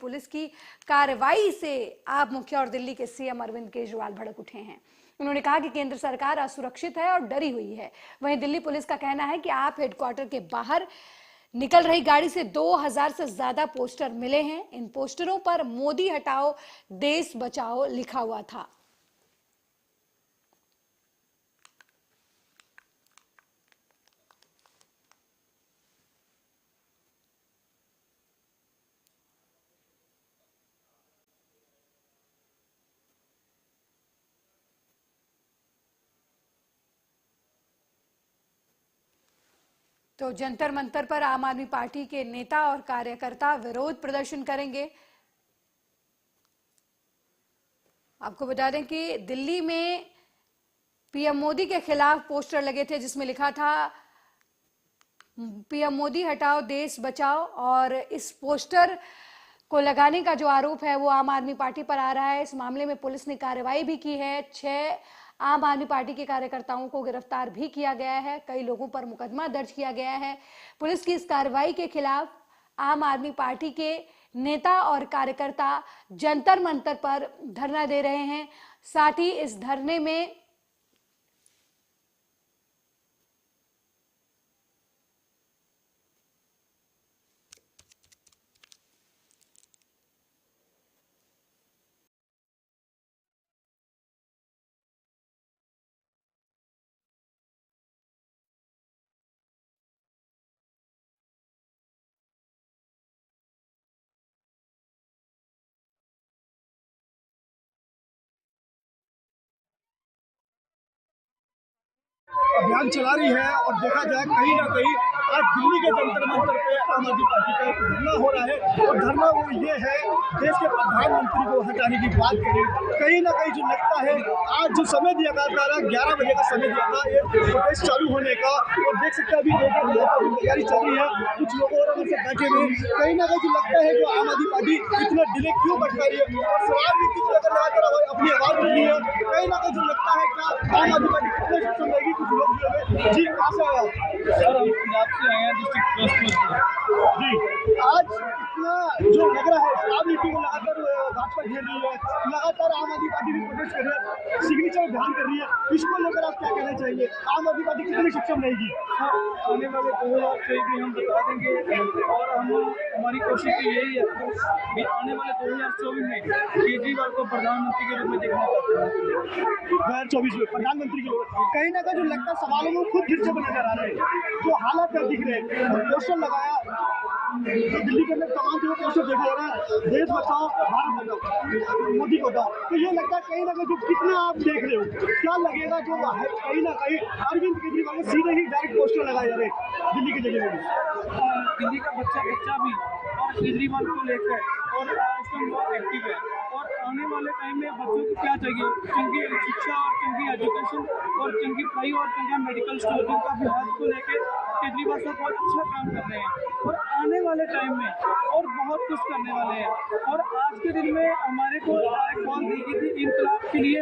Police की कार्रवाई से आप मुखिया और दिल्ली के सीएम अरविंद केजरीवाल भड़क उठे हैं। उन्होंने कहा कि केंद्र सरकार असुरक्षित है और डरी हुई है। वहीं दिल्ली पुलिस का कहना है कि आप हेडक्वार्टर के बाहर निकल रही गाड़ी से 2000 से ज्यादा पोस्टर मिले हैं। इन पोस्टरों पर मोदी हटाओ देश बचाओ लिखा हुआ था। तो जंतर मंतर पर आम आदमी पार्टी के नेता और कार्यकर्ता विरोध प्रदर्शन करेंगे। आपको बता दें कि दिल्ली में पीएम मोदी के खिलाफ पोस्टर लगे थे जिसमें लिखा था पीएम मोदी हटाओ देश बचाओ, और इस पोस्टर को लगाने का जो आरोप है वो आम आदमी पार्टी पर आ रहा है। इस मामले में पुलिस ने कार्रवाई भी की है। 6 आम आदमी पार्टी के कार्यकर्ताओं को गिरफ्तार भी किया गया है। कई लोगों पर मुकदमा दर्ज किया गया है। पुलिस की इस कार्रवाई के खिलाफ आम आदमी पार्टी के नेता और कार्यकर्ता जंतर मंतर पर धरना दे रहे हैं। साथ ही इस धरने में अभियान चला रही है और देखा जाए कहीं ना कहीं आज दिल्ली के जंतर मंतर पे आम आदमी पार्टी का एक धरना हो रहा है और धरना वो ये है देश के प्रधानमंत्री को हटाने की बात करें। कहीं ना कहीं जो लगता है आज जो समय दिया था 11 बजे का समय दिया था ये प्रोटेस्ट चालू होने का, और देख सकते हैं अभी तैयारी चल रही है। कुछ लोगों और से बैठे हुए कहीं ना कहीं जो लगता है जो आम आदमी पार्टी इतना डिले क्यों बढ़ता रही है और सवाल नीति को लेकर लगातार अपनी आवाज उठ रही है। कहीं ना कहीं जो लगता है क्या आम आदमी पार्टी कितने सक्षम रहेगी। कुछ लोग जी कहाँ से आया सर? हम पंजाब से आए हैं, डिस्ट्रिक्ट जी। आज इतना जो लग रहा है शराब नीति को लगातार भाजपा घेर रही है, लगातार आम आदमी पार्टी भी प्रोटेस्ट कर रही है, सिग्नेचर अभियान कर रही है, इसको लेकर आप क्या कहना चाहिए? आम आदमी पार्टी कितनी सक्षम रहेगी? आने वाले 2023 में हम बता देंगे और हम हमारी कोशिश तो यही है कि आने वाले 2024 में केजरीवाल को प्रधानमंत्री के रूप में देखना चाहते हैं। 2024 में प्रधानमंत्री के रूप में कहीं ना कहीं जो लगता है सवालों में खुद गिरते हुए नजर आ रहे हैं, जो हालात में दिख रहे हैं। पोस्टर लगाया तो दिल्ली के अंदर तमाम जो पोस्टर देखा जा रहा है देश बचाओ भारत बचाओ मोदी को बचाओ, तो ये लगता है कहीं ना कहीं जो कितना आप देख रहे हो क्या लगेगा जो कहीं ना कहीं अरविंद केजरीवाल को सीधे ही डायरेक्ट पोस्टर लगाए जा रहे हैं दिल्ली की जगह में। दिल्ली का बच्चा भी और केजरीवाल को लेकर और इस टाइम बहुत एक्टिव है और आने वाले टाइम में बच्चों को क्या चाहिए, चंगी शिक्षा और चंगी एजुकेशन और चंगी पढ़ाई और चंगा मेडिकल स्टोर जिनका भी हेल्थ को लेकर केजरीवाल साहब बहुत अच्छा काम कर रहे हैं और आने वाले टाइम में और बहुत कुछ करने वाले हैं। और आज के दिन में हमारे को एक कॉल दी गई थी इंकलाब के लिए,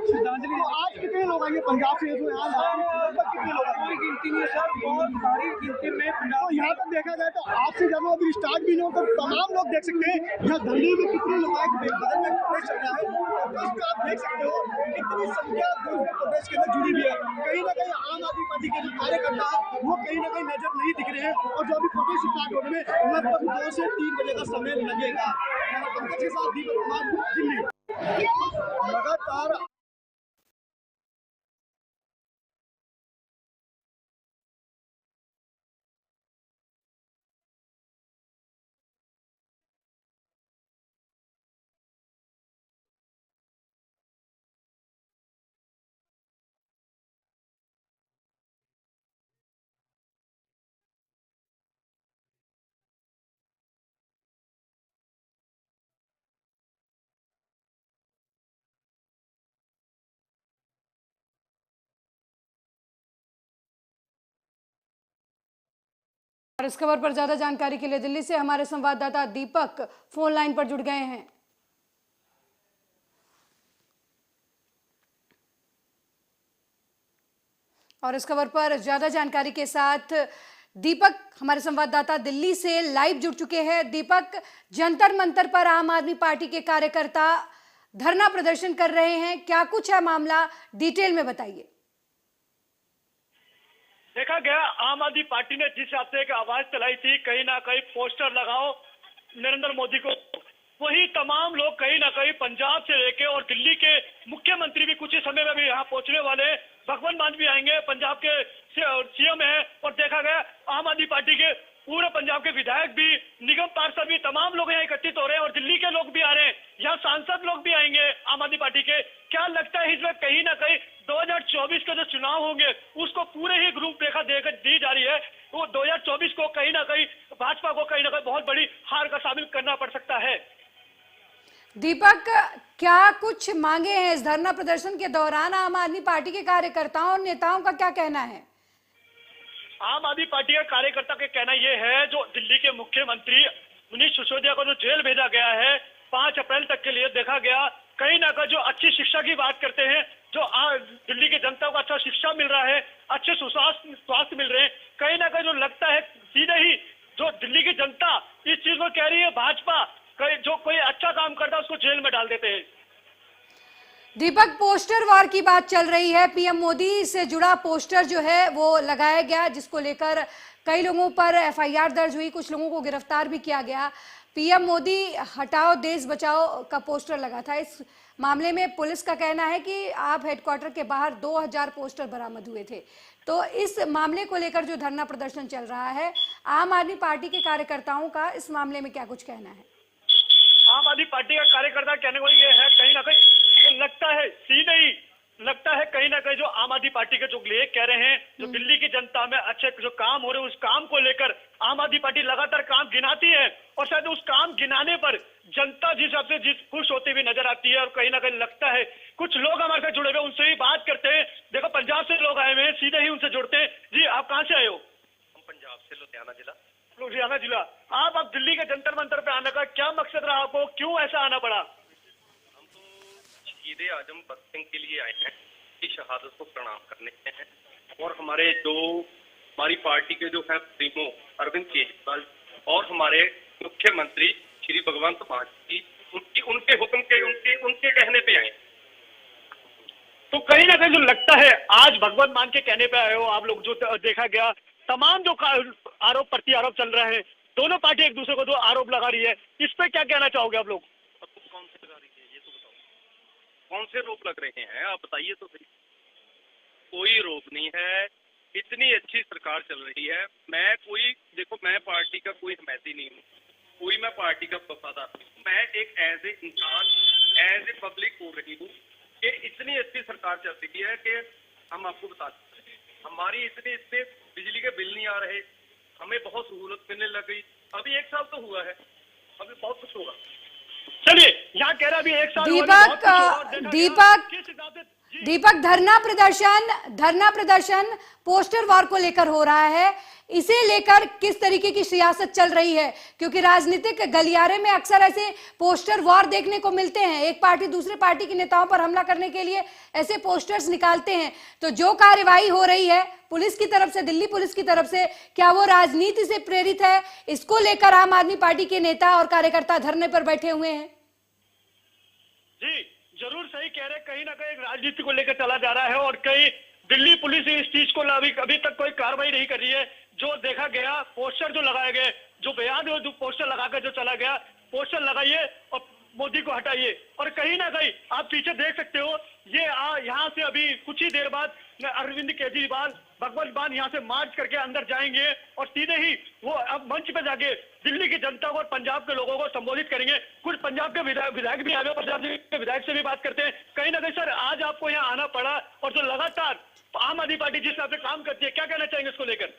श्रद्धांजलि। आज कितने लोग आएंगे पंजाब से? कितने लोग? कोई गिनती नहीं है सर, बहुत भारी गिनती में। तो यहाँ पर देखा जाए तो आपसे ज्यादा अभी स्टार्ट भी नहीं हो तो तमाम लोग देख सकते हैं यहाँ धरने में कितने लोग आए, बगल में प्रोटेस्ट चल रहा है, प्रोटेस्ट आप देख सकते हो कितनी संख्या प्रोटेस्ट के अंदर जुड़ी हुई है। कहीं ना कहीं आम आदमी पार्टी के जो कार्यकर्ता है वो कहीं ना कहीं नजर नहीं दिख रहे हैं और जो अभी प्रोटेस्ट स्टार्ट होने में लगभग 2 से 3 बजे का समय लगेगा। पंकज के साथ दीपक कुमार, दिल्ली। लगातार और इस खबर पर ज्यादा जानकारी के लिए दिल्ली से हमारे संवाददाता दीपक फोन लाइन पर जुड़ गए हैं। और इस खबर पर ज्यादा जानकारी के साथ दीपक हमारे संवाददाता दिल्ली से लाइव जुड़ चुके हैं। दीपक, जंतर मंतर पर आम आदमी पार्टी के कार्यकर्ता धरना प्रदर्शन कर रहे हैं, क्या कुछ है मामला, डिटेल में बताइए। देखा गया आम आदमी पार्टी ने जिस हिसाब से एक आवाज चलाई थी, कहीं ना कहीं पोस्टर लगाओ नरेंद्र मोदी को, वही तमाम लोग कहीं ना कहीं पंजाब से लेके और दिल्ली के मुख्यमंत्री भी कुछ ही समय में भी यहाँ पहुंचने वाले, भगवंत मान भी आएंगे, पंजाब के सीएम है, और देखा गया आम आदमी पार्टी के पूरे पंजाब के विधायक भी, निगम पार्षद भी, तमाम लोग यहाँ एकत्रित हो रहे हैं और दिल्ली के लोग भी आ रहे हैं, यहाँ सांसद लोग भी आएंगे आम आदमी पार्टी के। क्या लगता है इसमें कहीं ना कहीं 2024 के जो चुनाव होंगे उसको पूरे ही ग्रुप रेखा देकर दी जा रही है, वो 2024 को कहीं ना कहीं भाजपा को कहीं ना कहीं बहुत बड़ी हार का साबित करना पड़ सकता है। दीपक, क्या कुछ मांगे हैं इस धरना प्रदर्शन के दौरान? आम आदमी पार्टी के कार्यकर्ताओं और नेताओं का क्या कहना है? आम आदमी पार्टी के कार्यकर्ता का कहना यह है, जो दिल्ली के मुख्यमंत्री मनीष सिसोदिया को जो जेल भेजा गया है 5 अप्रैल तक के लिए, देखा गया कहीं ना कहीं जो अच्छी शिक्षा की बात करते हैं, जो दिल्ली की जनता को अच्छा शिक्षा मिल रहा है, अच्छे स्वास्थ्य मिल रहे हैं, कहीं ना कहीं जो लगता है सीधे ही जो दिल्ली की जनता इस चीज को कह रही है, भाजपा जो कोई अच्छा काम करता है उसको जेल में डाल देते हैं। दीपक, पोस्टर वार की बात चल रही है, पीएम मोदी से जुड़ा पोस्टर जो है वो लगाया गया, जिसको लेकर कई लोगों पर एफआईआर दर्ज हुई, कुछ लोगों को गिरफ्तार भी किया गया। पीएम मोदी हटाओ देश बचाओ का पोस्टर लगा था। इस मामले में पुलिस का कहना है कि आप हेडक्वार्टर के बाहर 2000 पोस्टर बरामद हुए थे। तो इस मामले को लेकर जो धरना प्रदर्शन चल रहा है, आम आदमी पार्टी के कार्यकर्ताओं का इस मामले में क्या कुछ कहना है? आम आदमी पार्टी का कार्यकर्ता कहने को ये है, कहीं ना कहीं लगता है सीधे ही लगता है कहीं ना कहीं जो आम आदमी पार्टी के जो लेख कह रहे हैं, जो दिल्ली की जनता में अच्छे जो काम हो रहे हैं उस काम को लेकर आम आदमी पार्टी लगातार काम गिनाती है, और शायद उस काम गिनाने पर जनता जिस हिसाब से खुश होती हुई नजर आती है, और कहीं ना कहीं लगता है कुछ लोग हमारे साथ जुड़े हुए, उनसे ही बात करते हैं। देखो पंजाब से लोग आए हुए हैं, सीधे ही उनसे जुड़ते हैं। जी, आप कहाँ से आए हो? हम पंजाब से, लुधियाना जिला। लुधियाना जिला। आप अब दिल्ली के जंतर मंतर पे आने का क्या मकसद रहा आपको, क्यों ऐसा आना पड़ा? हम तो शहीद आजम भगत सिंह के लिए आए हैं, की शहादत को प्रणाम करने हैं, और हमारी पार्टी के जो है प्रीमो अरविंद केजरीवाल और हमारे मुख्यमंत्री श्री भगवंत मान जी, उनके हुक्म के उनके कहने पे आए। तो कहीं ना कहीं जो लगता है आज भगवंत मान के कहने पे आए हो आप लोग, जो देखा गया तमाम जो आरोप प्रति आरोप चल रहे हैं, दोनों पार्टी एक दूसरे को जो आरोप लगा रही है, इस पे क्या कहना चाहोगे आप लोग? कौन से लगा रही है ये तो बताओ, कौन से रोप लग रहे हैं आप बताइए तो सही। कोई रोप नहीं है, इतनी अच्छी सरकार चल रही है। मैं पार्टी का कोई हिमायती नहीं हूँ, मैं पार्टी का वफादार नहीं हूँ। मैं एक एज ए इंसान, एज ए पब्लिक बोल रही हूँ कि इतनी अच्छी सरकार चल रही है कि हम आपको बता दें, हमारी इतने बिजली के बिल नहीं आ रहे, हमें बहुत सहूलत मिलने लग गई। अभी 1 साल तो हुआ है, अभी बहुत कुछ होगा। चलिए, यहाँ कह रहा अभी 1 साल दीपक, धरना प्रदर्शन पोस्टर वार को लेकर हो रहा है, इसे लेकर किस तरीके की सियासत चल रही है? क्योंकि राजनीतिक गलियारे में अक्सर ऐसे पोस्टर वार देखने को मिलते हैं, एक पार्टी दूसरे पार्टी के नेताओं पर हमला करने के लिए ऐसे पोस्टर्स निकालते हैं। तो जो कार्रवाई हो रही है पुलिस की तरफ से, दिल्ली पुलिस की तरफ से, क्या वो राजनीति से प्रेरित है? इसको लेकर आम आदमी पार्टी के नेता और कार्यकर्ता धरने पर बैठे हुए हैं। जी, जरूर सही कह रहे, कहीं ना कहीं राजनीति को लेकर चला जा रहा है, और कहीं दिल्ली पुलिस इस चीज को अभी तक कोई कार्रवाई नहीं कर रही है। जो देखा गया पोस्टर जो लगाए गए, जो बयान जो पोस्टर लगाकर जो चला गया, पोस्टर लगाइए और मोदी को हटाइए, और कहीं ना कहीं आप पीछे देख सकते हो, ये यहाँ से अभी कुछ ही देर बाद अरविंद केजरीवाल, भगवंत मान यहाँ से मार्च करके अंदर जाएंगे, और सीधे ही वो अब मंच पे जाके दिल्ली की जनता को और पंजाब के लोगों को संबोधित करेंगे। कुछ पंजाब के विधायक भी आए, पंजाब के विधायक से भी बात करते हैं। कहीं ना कहीं सर आज आपको यहाँ आना पड़ा, और जो लगातार आम आदमी पार्टी जिस हिसाब से काम करती है, क्या कहना चाहेंगे इसको लेकर?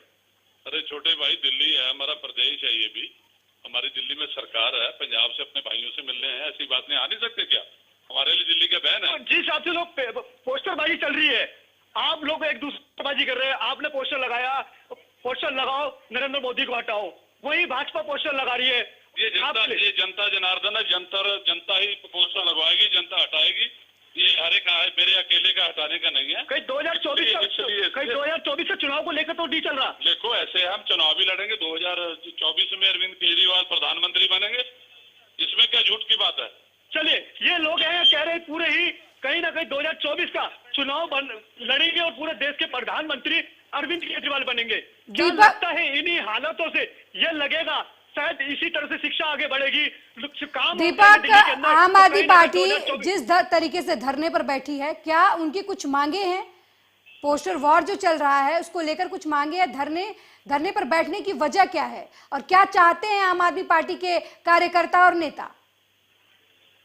अरे छोटे भाई, दिल्ली है, हमारा प्रदेश है, ये भी हमारी दिल्ली में सरकार है, पंजाब से अपने भाइयों से मिलने हैं, ऐसी बात नहीं आ नहीं सकते क्या? हमारे लिए दिल्ली का बहन है। जिस हिसाब से लोग पोस्टरबाजी चल रही है, आप लोग एक दूसरेबाजी कर रहे हैं, आपने पोस्टर लगाया, पोस्टर लगाओ नरेंद्र मोदी को हटाओ, वही भाजपा पोस्टर लगा रही है। ये जनता जनार्दन है, जनता ही पोस्टर लगवाएगी, जनता हटाएगी। ये हर एक मेरे अकेले का हटाने का नहीं है। कहीं 2024 से चुनाव को लेकर तो नहीं चल रहा। देखो ऐसे हम चुनाव भी लड़ेंगे, 2024 में अरविंद केजरीवाल प्रधानमंत्री बनेंगे, इसमें क्या झूठ की बात है। चलिए, ये लोग हैं कह रहे पूरे ही कहीं ना कहीं 2024 का चुनाव लड़ेंगे और पूरे देश के प्रधानमंत्री अरविंद केजरीवाल बनेंगे। क्या लगता है इन्हीं हालातों से ये लगेगा शायद इसी तरह से शिक्षा आगे बढ़ेगी, काम दीपक, आम आदमी पार्टी जिस तरीके से धरने पर बैठी है, क्या उनकी कुछ मांगे हैं? पोस्टर वॉर जो चल रहा है उसको लेकर कुछ मांगे हैं? धरने पर बैठने की वजह क्या है और क्या चाहते हैं आम आदमी पार्टी के कार्यकर्ता और नेता?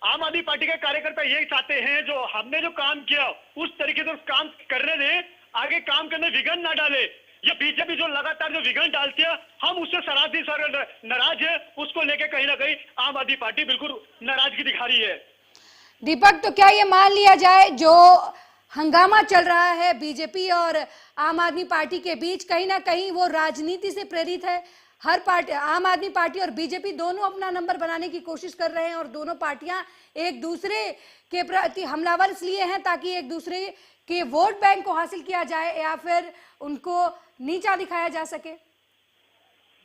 आम आदमी पार्टी के कार्यकर्ता यही चाहते हैं जो हमने जो काम किया उस तरीके से उस काम करने दें, आगे काम करने विघ्न ना डाले। ये बीजेपी जो लगातार जो विघ्न डालती है, हम उससे सरासरी नाराज है। उसको लेके कहीं ना कहीं आम आदमी पार्टी बिल्कुल नाराजगी दिखा रही है। दीपक, तो क्या ये मान लिया जाए जो हंगामा चल रहा है बीजेपी और आम आदमी पार्टी के बीच, कहीं ना कहीं वो राजनीति से प्रेरित है? हर पार्टी, आम आदमी पार्टी और बीजेपी दोनों अपना नंबर बनाने की कोशिश कर रहे हैं और दोनों पार्टियां एक दूसरे के प्रति हमलावर इसलिए हैं ताकि एक दूसरे के वोट बैंक को हासिल किया जाए या फिर उनको नीचा दिखाया जा सके।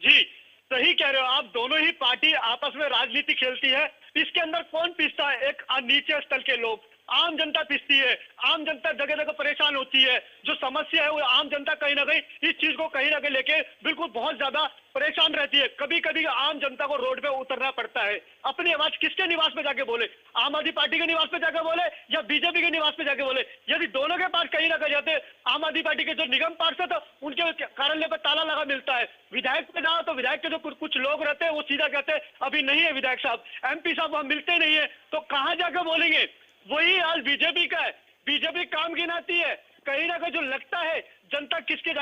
जी सही कह रहे हो आप, दोनों ही पार्टी आपस में राजनीति खेलती है। इसके अंदर कौन पिसता है? एक नीचे स्तर के लोग, आम जनता पिसती है। आम जनता जगह जगह परेशान होती है। जो समस्या है वो आम जनता कहीं ना कहीं इस चीज को कहीं ना कहीं लेके बिल्कुल बहुत ज्यादा परेशान रहती है। कभी कभी आम जनता को रोड पे उतरना पड़ता है। अपनी आवाज किसके निवास पे जाके बोले? आम आदमी पार्टी के निवास पे जाके बोले या बीजेपी के निवास पे जाके बोले? यदि दोनों के पास कहीं ना कहीं जाते, आम आदमी पार्टी के जो निगम पार्षद उनके कार्यालय पर ताला लगा मिलता है। विधायक पे जाओ तो विधायक के जो कुछ लोग रहते हैं वो सीधा कहते हैं अभी नहीं है विधायक साहब, MP साहब वहां मिलते नहीं है, तो कहां जाकर बोलेंगे? वही हाल बीजेपी का है। बीजेपी काम गिनाती है, कहीं ना कहीं जो लगता है जनता किसके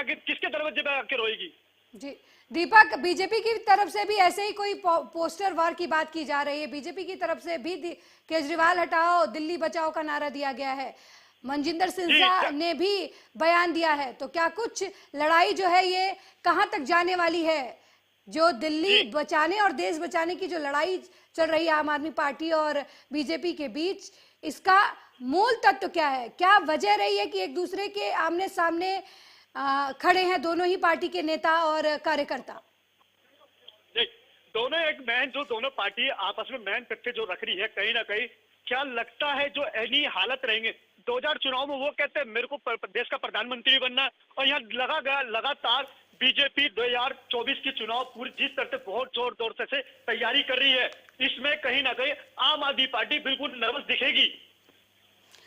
दरवाजे पे आके रोएगी। जी दीपक, बीजेपी की तरफ से भी ऐसे ही कोई पोस्टर वार की बात की जा रही है। बीजेपी की तरफ से भी केजरीवाल हटाओ दिल्ली बचाओ का नारा दिया गया है। मनजिंदर सिंह ने भी बयान दिया है। तो क्या कुछ लड़ाई जो है ये कहां तक जाने वाली है? जो दिल्ली बचाने और देश बचाने की जो लड़ाई चल रही है आम आदमी पार्टी और बीजेपी के बीच, इसका मूल तत्व क्या है? क्या वजह रही है कि एक दूसरे के आमने सामने खड़े हैं दोनों ही पार्टी के नेता और कार्यकर्ता? दोनों एक जो दोनों पार्टी आपस में मैन तथ्य जो रख रही है, कहीं ना कहीं क्या लगता है जो ऐसी हालत रहेंगे 2000 चुनाव में, वो कहते हैं मेरे को देश का प्रधानमंत्री बनना, और यहाँ लगा गया लगातार बीजेपी 2024 की चुनाव पूरी जिस तरह से बहुत जोर से तैयारी कर रही है, इसमें कहीं ना कहीं आम आदमी पार्टी बिल्कुल नर्वस दिखेगी,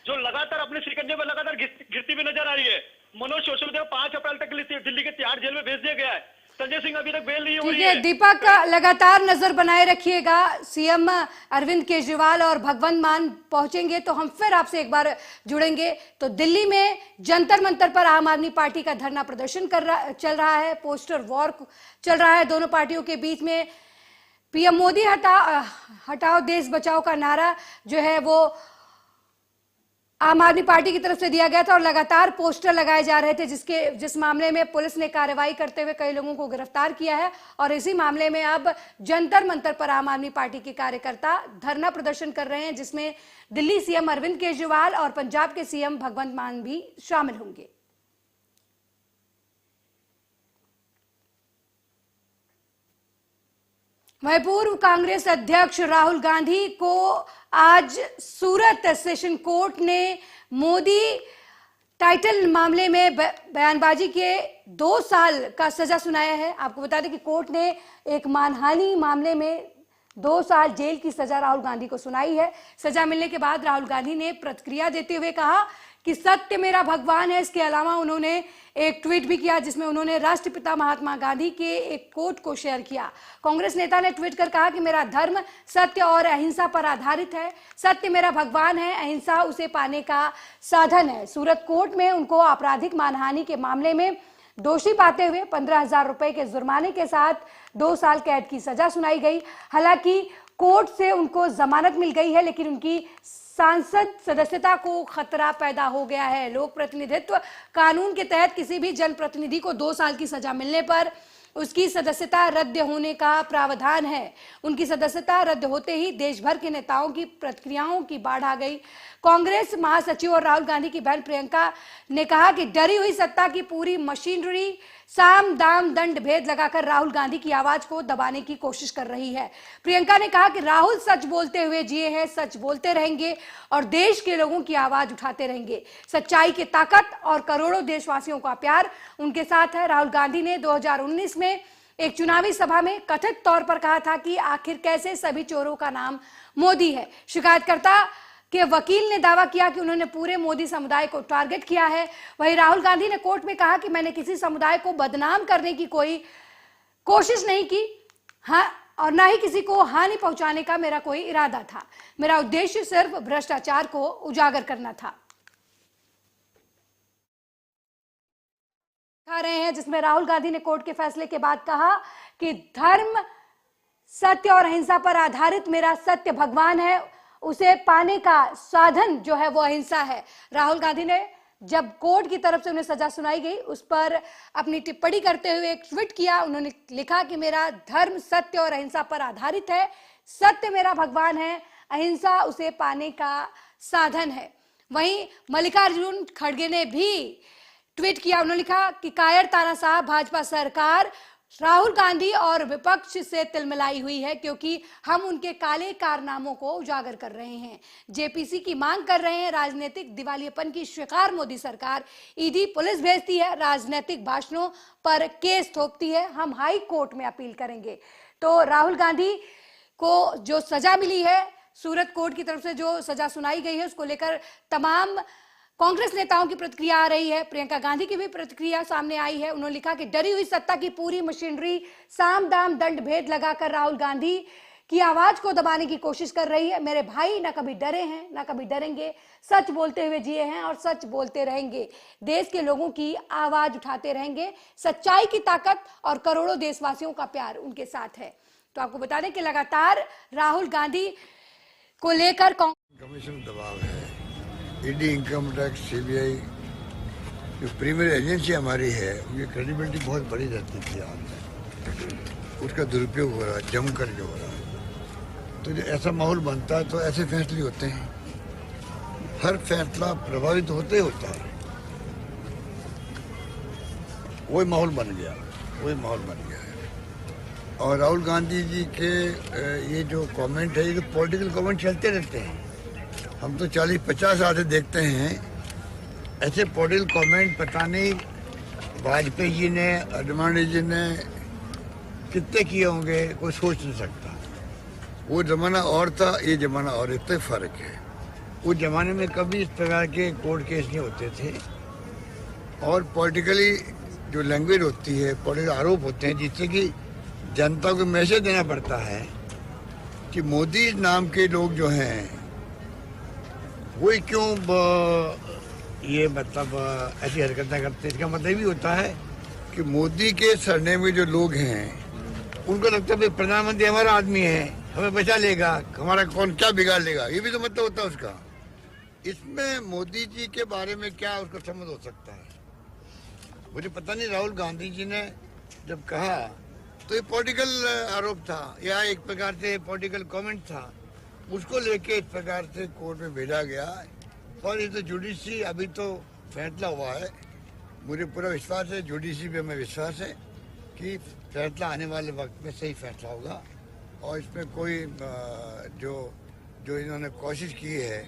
जो लगातार अपने शिकंजे में लगातार गिरती हुई नजर आ रही है। मनोज सिसोदिया 5 अप्रैल तक के लिए दिल्ली के तिहाड़ जेल में भेज दिया गया है। संजय सिंह अभी तक बेल नहीं हो रही है। दीपक, लगातार नजर बनाए रखिएगा। सीएम अरविंद केजरीवाल और भगवंत मान पहुंचेंगे तो हम फिर आपसे एक बार जुड़ेंगे। तो दिल्ली में जंतर मंतर पर आम आदमी पार्टी का धरना प्रदर्शन चल रहा है, पोस्टर वॉर चल रहा है दोनों पार्टियों के बीच में। पीएम मोदी हटाओ देश बचाओ का नारा जो है वो आम आदमी पार्टी की तरफ से दिया गया था और लगातार पोस्टर लगाए जा रहे थे, जिस मामले में पुलिस ने कार्रवाई करते हुए कई लोगों को गिरफ्तार किया है। और इसी मामले में अब जंतर मंतर पर आम आदमी पार्टी के कार्यकर्ता धरना प्रदर्शन कर रहे हैं, जिसमें दिल्ली सीएम अरविंद केजरीवाल और पंजाब के सीएम भगवंत मान भी शामिल होंगे। वहीं पूर्व कांग्रेस अध्यक्ष राहुल गांधी को आज सूरत सेशन कोर्ट ने मोदी टाइटल मामले में बयानबाजी के 2 साल का सजा सुनाया है। आपको बता दें कि कोर्ट ने एक मानहानि मामले में 2 साल जेल की सजा राहुल गांधी को सुनाई है। सजा मिलने के बाद राहुल गांधी ने प्रतिक्रिया देते हुए कहा कि सत्य मेरा भगवान है। इसके अलावा उन्होंने एक ट्वीट भी किया जिसमें उन्होंने राष्ट्रपिता महात्मा गांधी के एक कोट को शेयर किया। कांग्रेस नेता ने ट्वीट कर कहा कि मेरा धर्म सत्य और अहिंसा पर आधारित है। सत्य मेरा भगवान है, अहिंसा उसे पाने का साधन है। सूरत कोर्ट में उनको आपराधिक मानहानि के मामले में दोषी पाते हुए 15,000 रुपए के जुर्माने के साथ 2 साल कैद की सजा सुनाई गई। हालांकि कोर्ट से उनको जमानत मिल गई है, लेकिन उनकी सांसद सदस्यता को खतरा पैदा हो गया है। लोक प्रतिनिधित्व कानून के तहत किसी भी जनप्रतिनिधि को 2 साल की सजा मिलने पर उसकी सदस्यता रद्द होने का प्रावधान है। उनकी सदस्यता रद्द होते ही देश भर के नेताओं की प्रतिक्रियाओं की बाढ़ आ गई। कांग्रेस महासचिव और राहुल गांधी की बहन प्रियंका ने कहा कि डरी हुई सत्ता की पूरी मशीनरी साम दाम दंड भेद लगाकर राहुल गांधी की आवाज को दबाने की कोशिश कर रही है। प्रियंका ने कहा कि राहुल सच बोलते हुए जिए हैं, सच बोलते रहेंगे और देश के लोगों की आवाज उठाते रहेंगे। सच्चाई की ताकत और करोड़ों देशवासियों का प्यार उनके साथ है। राहुल गांधी ने 2019 में एक चुनावी सभा में कथित तौर पर कहा था कि आखिर कैसे सभी चोरों का नाम मोदी है। शिकायतकर्ता के वकील ने दावा किया कि उन्होंने पूरे मोदी समुदाय को टारगेट किया है। वहीं राहुल गांधी ने कोर्ट में कहा कि मैंने किसी समुदाय को बदनाम करने की कोई कोशिश नहीं की, हाँ, और ना ही किसी को हानि पहुंचाने का मेरा कोई इरादा था। मेरा उद्देश्य सिर्फ भ्रष्टाचार को उजागर करना था। दिखा रहे हैं जिसमें राहुल गांधी ने कोर्ट के फैसले के बाद कहा कि धर्म, सत्य और अहिंसा पर आधारित मेरा सत्य भगवान है, उसे पाने का साधन जो है वो अहिंसा है। राहुल गांधी ने जब कोर्ट की तरफ से उन्हें सजा सुनाई गई उस पर अपनी टिप्पणी करते हुए एक ट्वीट किया। उन्होंने लिखा कि मेरा धर्म सत्य और अहिंसा पर आधारित है, सत्य मेरा भगवान है, अहिंसा उसे पाने का साधन है। वहीं मल्लिकार्जुन खड़गे ने भी ट्वीट किया। उन्होंने लिखा कि कायर ताना साहब, भाजपा सरकार राहुल गांधी और विपक्ष से तिलमिलाई हुई है क्योंकि हम उनके काले कारनामों को उजागर कर रहे हैं, जेपीसी की मांग कर रहे हैं। राजनीतिक दिवालियेपन की शिकार मोदी सरकार, ईडी पुलिस भेजती है, राजनीतिक भाषणों पर केस थोपती है। हम हाई कोर्ट में अपील करेंगे। तो राहुल गांधी को जो सजा मिली है, सूरत कोर्ट की तरफ से जो सजा सुनाई गई है, उसको लेकर तमाम कांग्रेस नेताओं की प्रतिक्रिया आ रही है। प्रियंका गांधी की भी प्रतिक्रिया सामने आई है। उन्होंने लिखा कि डरी हुई सत्ता की पूरी मशीनरी साम दाम दंड भेद लगाकर राहुल गांधी की आवाज को दबाने की कोशिश कर रही है। मेरे भाई ना कभी डरे हैं, ना कभी डरेंगे, सच बोलते हुए जिए हैं और सच बोलते रहेंगे। देश के लोगों की आवाज उठाते रहेंगे। सच्चाई की ताकत और करोड़ों देशवासियों का प्यार उनके साथ है। तो आपको बता दें कि लगातार राहुल गांधी को लेकर कमीशन दबाव है। ईडी, इनकम टैक्स, सीबीआई जो प्रीमियर एजेंसी हमारी है, उनकी क्रेडिबिलिटी बहुत बड़ी रहती थी। आज उसका दुरुपयोग हो रहा है, जम करके हो रहा है। तो जब ऐसा माहौल बनता है तो ऐसे फैसले होते हैं। हर फैसला प्रभावित होते ही होता है। वही माहौल बन गया, वही माहौल बन गया है। और राहुल गांधी जी के ये जो कमेंट है, ये तो पॉलिटिकल कमेंट चलते रहते हैं। हम तो 40-50 साल से देखते हैं ऐसे पॉलिटिकल कमेंट। पता नहीं वाजपेयी जी ने, अडवाणी जी ने कितने किए होंगे, कोई सोच नहीं सकता। वो जमाना और था, ये जमाना और, इतना फर्क है। उस जमाने में कभी इस प्रकार के कोर्ट केस नहीं होते थे। और पॉलिटिकली जो लैंग्वेज होती है, पॉलिटिकल आरोप होते हैं, जिससे कि जनता को मैसेज देना पड़ता है कि मोदी नाम के लोग जो हैं वही क्यों ये मतलब ऐसी हरकतें करते हैं। इसका मतलब भी होता है कि मोदी के सरने में जो लोग हैं उनको लगता है प्रधानमंत्री हमारा आदमी है, हमें बचा लेगा, हमारा कौन क्या बिगाड़ लेगा, ये भी तो मतलब होता है उसका। इसमें मोदी जी के बारे में क्या उसको समझ हो सकता है, मुझे पता नहीं। राहुल गांधी जी ने जब कहा तो ये पॉलिटिकल आरोप था या एक प्रकार से पॉलिटिकल कमेंट था, उसको लेके इस प्रकार से कोर्ट में भेजा गया। और ये तो जुडिशरी, अभी तो फैसला हुआ है, मुझे पूरा विश्वास है, जुडिशरी पे हमें विश्वास है कि फैसला आने वाले वक्त में सही फैसला होगा। और इसमें कोई जो इन्होंने कोशिश की है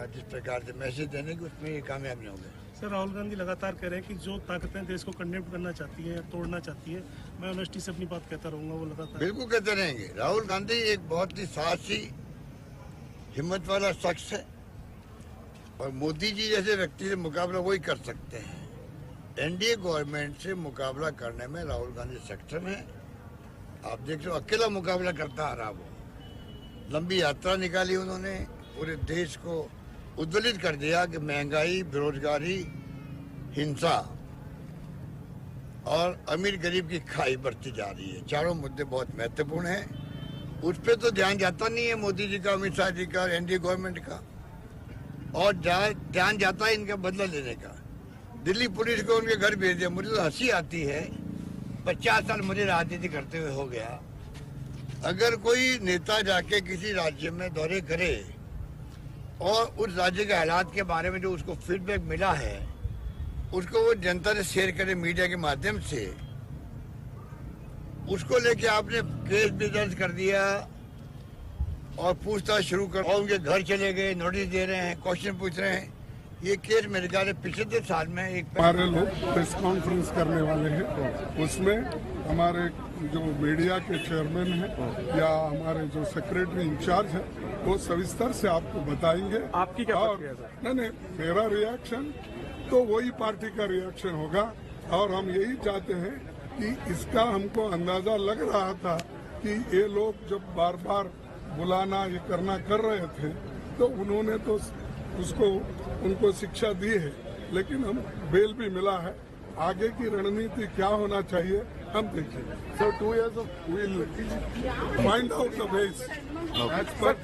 जिस प्रकार से मैसेज देने की, उसमें ये कामयाब नहीं होंगे। सर, राहुल गांधी लगातार कह रहे हैं कि जो ताकतें देश को कंडेम करना चाहती है या तोड़ना चाहती है, मैं ऑनेस्टी से अपनी बात कहता रहूंगा। वो लगातार बिल्कुल कहते रहेंगे। राहुल गांधी एक बहुत ही साहसी, हिम्मत वाला शख्स है और मोदी जी जैसे व्यक्ति से मुकाबला वही कर सकते हैं। एनडीए गवर्नमेंट से मुकाबला करने में राहुल गांधी सक्षम है। आप देख रहे हो, अकेला मुकाबला करता आ रहा। वो लंबी यात्रा निकाली उन्होंने, पूरे देश को उद्वेलित कर दिया कि महंगाई, बेरोजगारी, हिंसा और अमीर गरीब की खाई बढ़ती जा रही है। चारों मुद्दे बहुत महत्वपूर्ण हैं। उस पर तो ध्यान जाता नहीं है मोदी जी का, अमित शाह जी का, एनडीए गवर्नमेंट का। और ध्यान जाता है इनका बदला लेने का। दिल्ली पुलिस को उनके घर भेज दिया। मुझे तो हंसी आती है 50 साल मुझे राजनीति करते हुए हो गया। अगर कोई नेता जाके किसी राज्य में दौरे करे और उस राज्य के हालात के बारे में जो उसको फीडबैक मिला है उसको वो जनता से शेयर करे मीडिया के माध्यम से, उसको लेके आपने केस भी दर्ज कर दिया और पूछताछ शुरू कर, और उनके घर चले गए, नोटिस दे रहे हैं, क्वेश्चन पूछ रहे हैं। ये केस मेरे ख्याल से पिछले साल में हमारे लोग प्रेस कॉन्फ्रेंस करने वाले हैं, उसमें हमारे जो मीडिया के चेयरमैन हैं या हमारे जो सेक्रेटरी इंचार्ज है वो सविस्तर से आपको बताएंगे। आपकी क्या नहीं, मेरा रिएक्शन तो वही पार्टी का रिएक्शन होगा और हम यही चाहते हैं कि इसका हमको अंदाजा लग रहा था कि ये लोग जब बार बार बुलाना ये करना कर रहे थे तो उन्होंने तो उनको शिक्षा दी है, लेकिन हम बेल भी मिला है। आगे की रणनीति क्या होना चाहिए हम देखेंगे। So 2 years we'll find out the ways.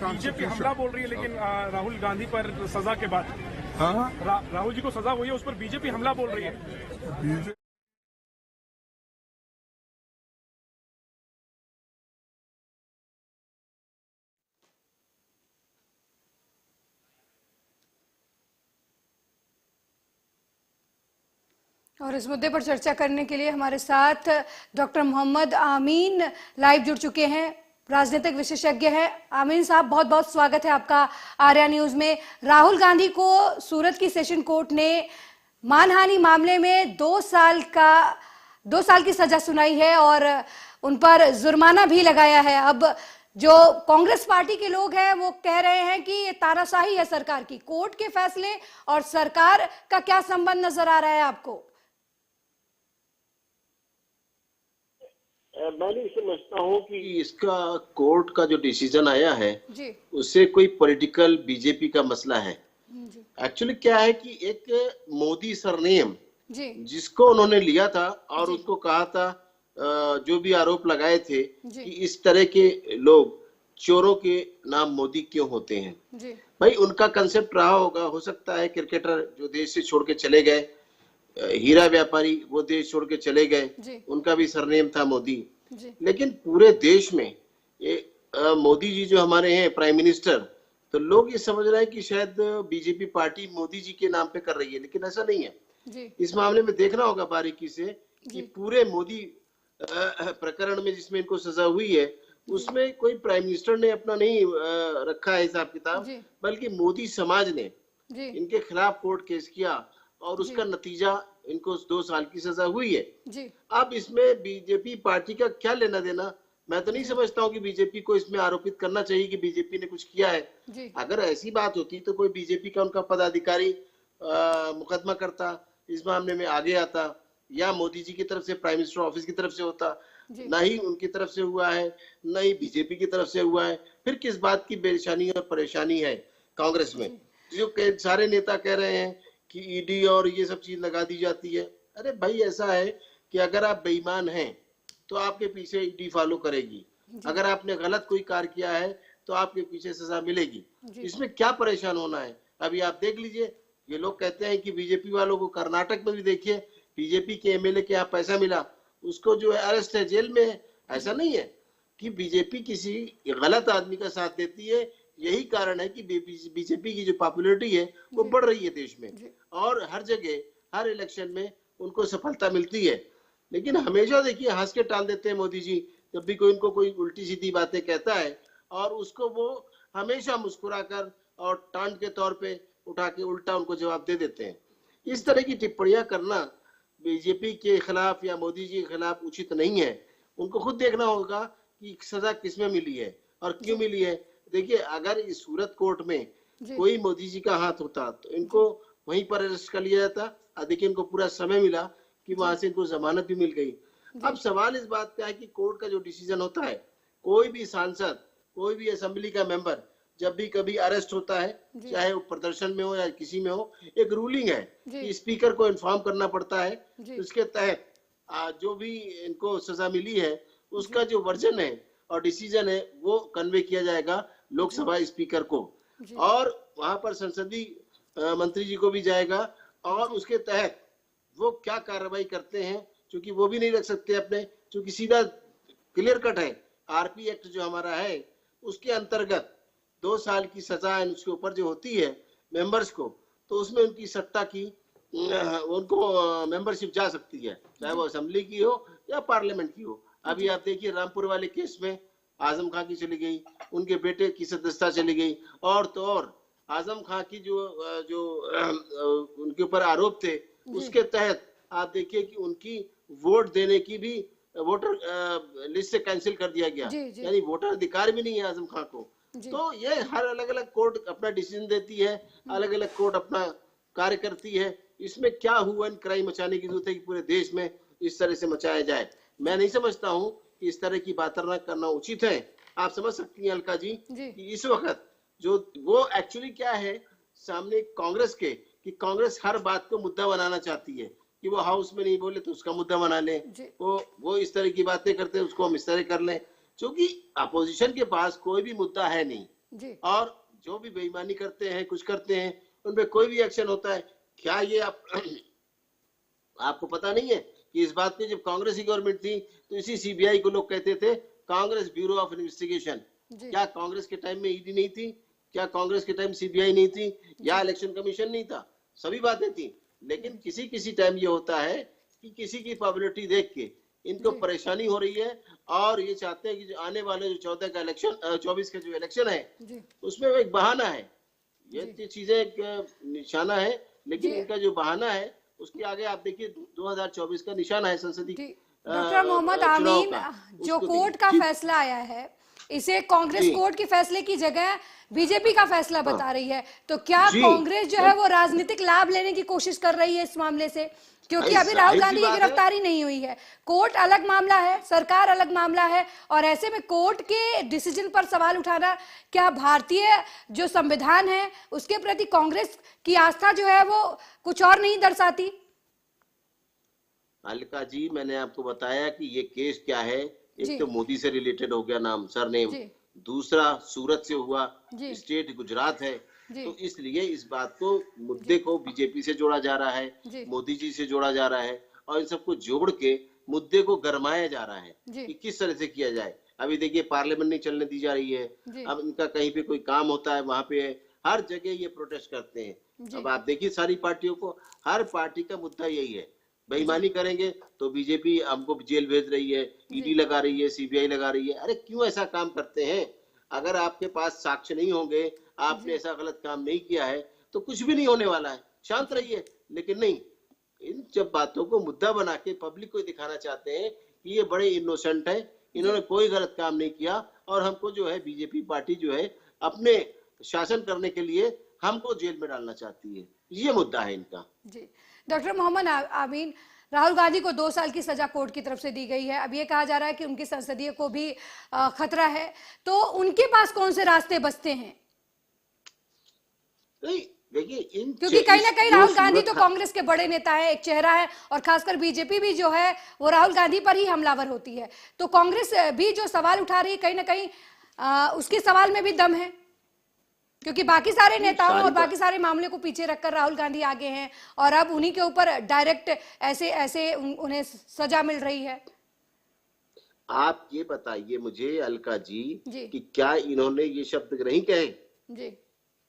BJP हमला बोल रही है, लेकिन राहुल गांधी पर सजा के बाद राहुल जी को सजा हुई है, उस पर बीजेपी हमला बोल रही है। और इस मुद्दे पर चर्चा करने के लिए हमारे साथ डॉक्टर मोहम्मद आमीन लाइव जुड़ चुके हैं, राजनीतिक विशेषज्ञ हैं। आमीन साहब, बहुत बहुत स्वागत है आपका आर्या न्यूज में। राहुल गांधी को सूरत की सेशन कोर्ट ने मानहानि मामले में 2 साल की सजा सुनाई है और उन पर जुर्माना भी लगाया है। अब जो कांग्रेस पार्टी के लोग हैं वो कह रहे हैं कि ये तानाशाही है सरकार की। कोर्ट के फैसले और सरकार का क्या संबंध नजर आ रहा है आपको? मैं नहीं समझता हूँ कि इसका कोर्ट का जो डिसीजन आया है उससे कोई पॉलिटिकल बीजेपी का मसला है। एक्चुअली क्या है कि एक मोदी सरनेम जिसको उन्होंने लिया था और उसको कहा था, जो भी आरोप लगाए थे कि इस तरह के लोग चोरों के नाम मोदी क्यों होते हैं। भाई उनका कंसेप्ट रहा होगा, हो सकता है क्रिकेटर जो देश से छोड़ के चले गए, हीरा व्यापारी वो देश छोड़ के चले गए, उनका भी सरनेम था मोदी। लेकिन पूरे देश में ये मोदी जी जो हमारे हैं प्राइम मिनिस्टर, तो लोग ये समझ रहे हैं कि शायद बीजेपी पार्टी मोदी जी के नाम पे कर रही है, लेकिन ऐसा नहीं है। इस मामले में देखना होगा बारीकी से कि पूरे मोदी प्रकरण में जिसमें इनको सजा हुई है उसमें कोई प्राइम मिनिस्टर ने अपना नहीं रखा है हिसाब किताब, बल्कि मोदी समाज ने इनके खिलाफ कोर्ट केस किया और उसका नतीजा इनको 2 साल की सजा हुई है। अब इसमें बीजेपी पार्टी का क्या लेना देना? मैं तो नहीं समझता हूँ कि बीजेपी को इसमें आरोपित करना चाहिए कि बीजेपी ने कुछ किया है। अगर ऐसी बात होती तो कोई बीजेपी का उनका पदाधिकारी मुकदमा करता, इस मामले में आगे आता, या मोदी जी की तरफ से प्राइम मिनिस्टर ऑफिस की तरफ से होता। ना ही उनकी तरफ से हुआ है, न ही बीजेपी की तरफ से हुआ है। फिर किस बात की परेशानी और परेशानी है कांग्रेस में? जो सारे नेता कह रहे हैं कि ईडी और ये सब चीज लगा दी जाती है। अरे भाई ऐसा है कि अगर आप बेईमान हैं तो आपके पीछे ईडी फॉलो करेगी, अगर आपने गलत कोई कार्य किया है तो आपके पीछे सजा मिलेगी। इसमें क्या परेशान होना है? अभी आप देख लीजिए, ये लोग कहते हैं कि बीजेपी वालों को कर्नाटक में भी देखिए, बीजेपी के एमएलए के यहाँ पैसा मिला, उसको जो है अरेस्ट है, जेल में है। ऐसा नहीं है कि बीजेपी किसी गलत आदमी का साथ देती है। यही कारण है कि बीजेपी की जो पॉपुलैरिटी है वो बढ़ रही है देश में, और हर जगह हर इलेक्शन में उनको सफलता मिलती है। लेकिन हमेशा देखिए हंस के टाल देते हैं मोदी जी, जब भी कोई उनको कोई उल्टी सीधी बातें कहता है और उसको वो हमेशा मुस्कुराकर और टांट के तौर पे उठा के उल्टा उनको जवाब दे देते हैं। इस तरह की टिप्पणियां करना बीजेपी के खिलाफ या मोदी जी के खिलाफ उचित नहीं है। उनको खुद देखना होगा कि सजा किसमें मिली है और क्यों मिली है। देखिए अगर इस सूरत कोर्ट में कोई मोदी जी का हाथ होता तो इनको वहीं पर अरेस्ट कर लिया जाता। देखिए इनको पूरा समय मिला कि वहां से इनको जमानत भी मिल गई। अब सवाल इस बात का है कि कोर्ट का जो डिसीजन होता है, कोई भी सांसद, कोई भी असेंबली का मेंबर जब भी कभी अरेस्ट होता है, चाहे वो प्रदर्शन में हो या किसी में हो, एक रूलिंग है कि स्पीकर को इन्फॉर्म करना पड़ता है। उसके तहत जो भी इनको सजा मिली है उसका जो वर्जन है और डिसीजन है वो कन्वे किया जाएगा लोकसभा स्पीकर को, और वहां पर संसदीय मंत्री जी को भी जाएगा, और उसके तहत वो क्या कार्रवाई करते हैं क्योंकि वो भी नहीं रख सकते अपने, क्योंकि सीधा क्लियर कट है आरपी एक्ट जो हमारा है उसके अंतर्गत 2 साल की सजा उसके ऊपर जो होती है मेंबर्स को, तो उसमें उनकी सत्ता की उनको मेंबरशिप जा सकती है, चाहे वो असेंबली की हो या पार्लियामेंट की हो। अभी आप देखिए रामपुर वाले केस में आजम खां की चली गई, उनके बेटे की सदस्यता चली गई, और तो और आजम खां की जो उनके ऊपर आरोप थे उसके तहत आप देखिए कि उनकी वोट देने की भी वोटर लिस्ट से कैंसिल कर दिया गया, यानी वोटर अधिकार भी नहीं है आजम खां को। तो ये हर अलग अलग कोर्ट अपना डिसीजन देती है, अलग अलग कोर्ट अपना कार्य करती है। इसमें क्या हुआ क्राइम मचाने की जरूरत है कि पूरे देश में इस तरह से मचाया जाए? मैं नहीं समझता हूँ कि इस तरह की बातें करना उचित है। आप समझ सकती हैं अलका जी कि इस वक्त जो वो एक्चुअली क्या है सामने कांग्रेस के, कि कांग्रेस हर बात को मुद्दा बनाना चाहती है कि वो हाउस में नहीं बोले तो उसका मुद्दा बना ले, वो इस तरह की बातें करते हैं उसको हम इस तरह कर लें, क्योंकि अपोजिशन के पास कोई भी मुद्दा है नहीं। और जो भी बेईमानी करते हैं कुछ करते हैं उनपे कोई भी एक्शन होता है क्या? ये आपको पता नहीं है कि इस बात पे जब कांग्रेस की गवर्नमेंट थी तो इसी सीबीआई को लोग कहते थे कांग्रेस ब्यूरो ऑफ इन्वेस्टिगेशन। क्या कांग्रेस के टाइम में ईडी नहीं थी? क्या कांग्रेस के टाइम सीबीआई नहीं थी? या इलेक्शन कमीशन नहीं था? सभी बातें थी, लेकिन किसी किसी टाइम ये होता है कि किसी की पॉपुलैरिटी देख के इनको परेशानी हो रही है और ये चाहते हैं कि जो आने वाले जो 14 का इलेक्शन 24 का जो इलेक्शन है उसमें वो एक बहाना है। ये चीजें एक निशाना है, लेकिन इनका जो बहाना है उसके आगे आप देखिए 2024 का निशाना है संसदीय। डॉक्टर मोहम्मद आमीन, जो कोर्ट का फैसला आया है इसे कांग्रेस कोर्ट के फैसले की जगह बीजेपी का फैसला बता रही है, तो क्या कांग्रेस जो है वो राजनीतिक लाभ लेने की कोशिश कर रही है इस मामले से? क्योंकि अभी राहुल गांधी की गिरफ्तारी नहीं हुई है, कोर्ट अलग मामला है, सरकार अलग मामला है, और ऐसे में कोर्ट के डिसीजन पर सवाल उठाना क्या भारतीय जो संविधान है उसके प्रति कांग्रेस की आस्था जो है वो कुछ और नहीं दर्शाती? अलका जी, मैंने आपको बताया कि ये केस क्या है। एक तो मोदी से रिलेटेड हो गया नाम, सरनेम, दूसरा सूरत से हुआ, स्टेट गुजरात है, तो इसलिए इस बात को मुद्दे को बीजेपी से जोड़ा जा रहा है, मोदी जी से जोड़ा जा रहा है, और इन सबको जोड़ के मुद्दे को गरमाया जा रहा है कि किस तरह से किया जाए। अभी देखिए पार्लियामेंट नहीं चलने दी जा रही है, अब इनका कहीं पे कोई काम होता है वहां पे हर जगह ये प्रोटेस्ट करते हैं। अब आप देखिए सारी पार्टियों को, हर पार्टी का मुद्दा यही है, बेईमानी करेंगे तो बीजेपी हमको जेल भेज रही है, ईडी लगा रही है, सीबीआई लगा रही है। अरे क्यों ऐसा काम करते हैं? अगर आपके पास साक्ष्य नहीं होंगे, आपने ऐसा गलत काम नहीं किया है तो कुछ भी नहीं होने वाला है, शांत रहिए। लेकिन नहीं, इन जब बातों को मुद्दा बना के पब्लिक को दिखाना चाहते हैं कि ये बड़े इनोसेंट है, इन्होंने कोई गलत काम नहीं किया और हमको जो है बीजेपी पार्टी जो है अपने शासन करने के लिए हमको जेल में डालना चाहती है, ये मुद्दा है इनका। जी डॉक्टर मोहम्मद आमीन, राहुल गांधी को 2 साल की सजा कोर्ट की तरफ से दी गई है, अब ये कहा जा रहा है कि उनकी संसदीय को भी खतरा है, तो उनके पास कौन से रास्ते बचते हैं? देखिए क्योंकि कहीं ना कहीं राहुल गांधी तो कांग्रेस के बड़े नेता है, एक चेहरा है, और खासकर बीजेपी भी जो है वो राहुल गांधी पर ही हमलावर होती है, तो कांग्रेस भी जो सवाल उठा रही है कहीं ना कहीं उसके सवाल में भी दम है, क्योंकि बाकी सारे नेताओं और बाकी सारे मामले को पीछे रखकर राहुल गांधी आगे हैं और अब उन्हीं के ऊपर डायरेक्ट ऐसे उन्हें सजा मिल रही है। आप ये बताइए मुझे अलका जी कि क्या इन्होंने ये शब्द नहीं कहे